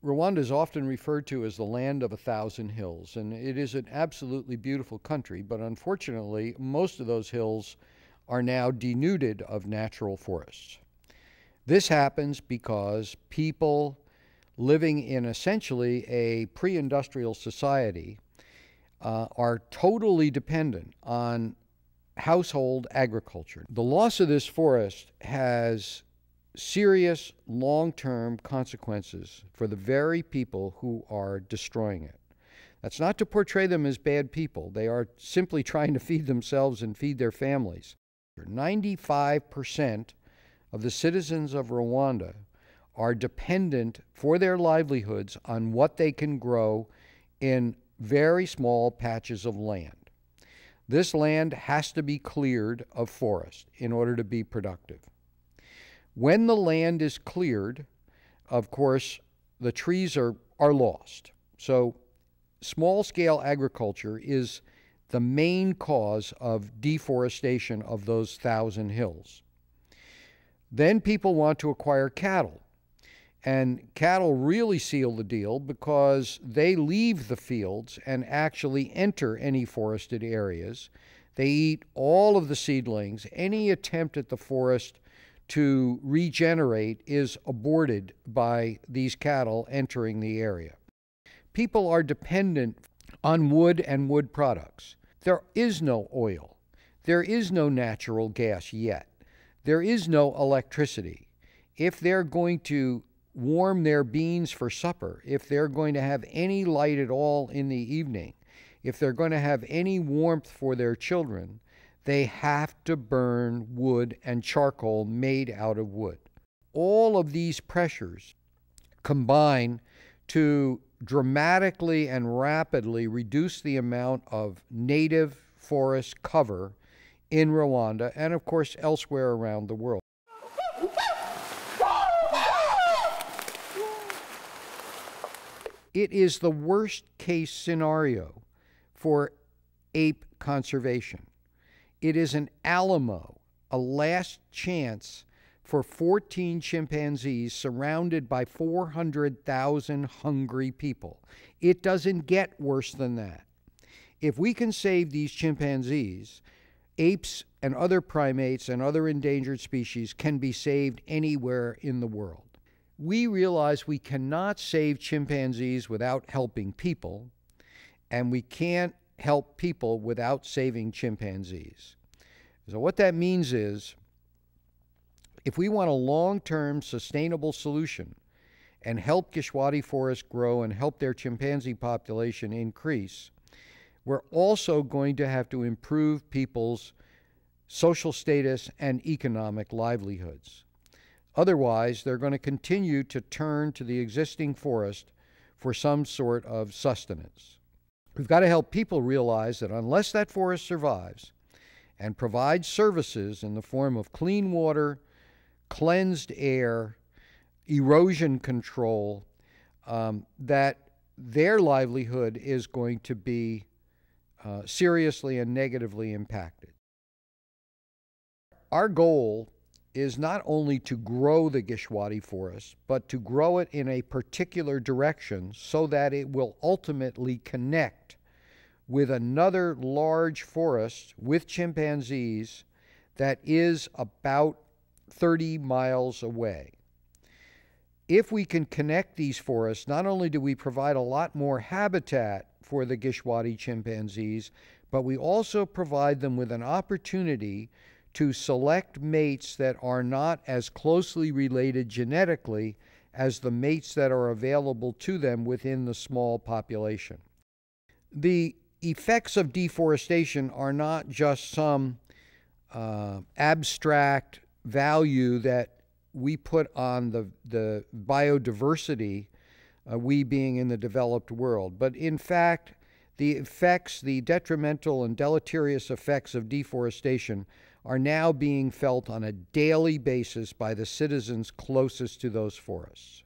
Rwanda is often referred to as the land of 1,000 hills, and it is an absolutely beautiful country, but unfortunately, most of those hills are now denuded of natural forests. This happens because people living in essentially a pre-industrial society are totally dependent on household agriculture. The loss of this forest has serious long-term consequences for the very people who are destroying it. That's not to portray them as bad people. They are simply trying to feed themselves and feed their families. 95% of the citizens of Rwanda are dependent for their livelihoods on what they can grow in very small patches of land. This land has to be cleared of forest in order to be productive. When the land is cleared, of course, the trees are lost. So small-scale agriculture is the main cause of deforestation of those 1,000 hills. Then people want to acquire cattle. And cattle really seal the deal because they leave the fields and actually enter any forested areas. They eat all of the seedlings. Any attempt at the forest to regenerate is aborted by these cattle entering the area. People are dependent on wood and wood products. There is no oil. There is no natural gas yet. There is no electricity. If they're going to warm their beans for supper, if they're going to have any light at all in the evening, if they're going to have any warmth for their children, they have to burn wood and charcoal made out of wood. All of these pressures combine to dramatically and rapidly reduce the amount of native forest cover in Rwanda and, of course, elsewhere around the world. It is the worst case scenario for ape conservation. It is an Alamo, a last chance for 14 chimpanzees surrounded by 400,000 hungry people. It doesn't get worse than that. If we can save these chimpanzees, apes and other primates and other endangered species can be saved anywhere in the world. We realize we cannot save chimpanzees without helping people, and we can't help people without saving chimpanzees. So what that means is, if we want a long-term sustainable solution and help Gishwati forests grow and help their chimpanzee population increase, we're also going to have to improve people's social status and economic livelihoods. Otherwise, they're going to continue to turn to the existing forest for some sort of sustenance. We've got to help people realize that unless that forest survives and provides services in the form of clean water, cleansed air, erosion control, that their livelihood is going to be seriously and negatively impacted. Our goal is not only to grow the Gishwati forest, but to grow it in a particular direction so that it will ultimately connect with another large forest with chimpanzees that is about 30 miles away. If we can connect these forests, not only do we provide a lot more habitat for the Gishwati chimpanzees, but we also provide them with an opportunity to select mates that are not as closely related genetically as the mates that are available to them within the small population. The effects of deforestation are not just some abstract value that we put on the biodiversity, we being in the developed world, but in fact, the detrimental and deleterious effects of deforestation are now being felt on a daily basis by the citizens closest to those forests.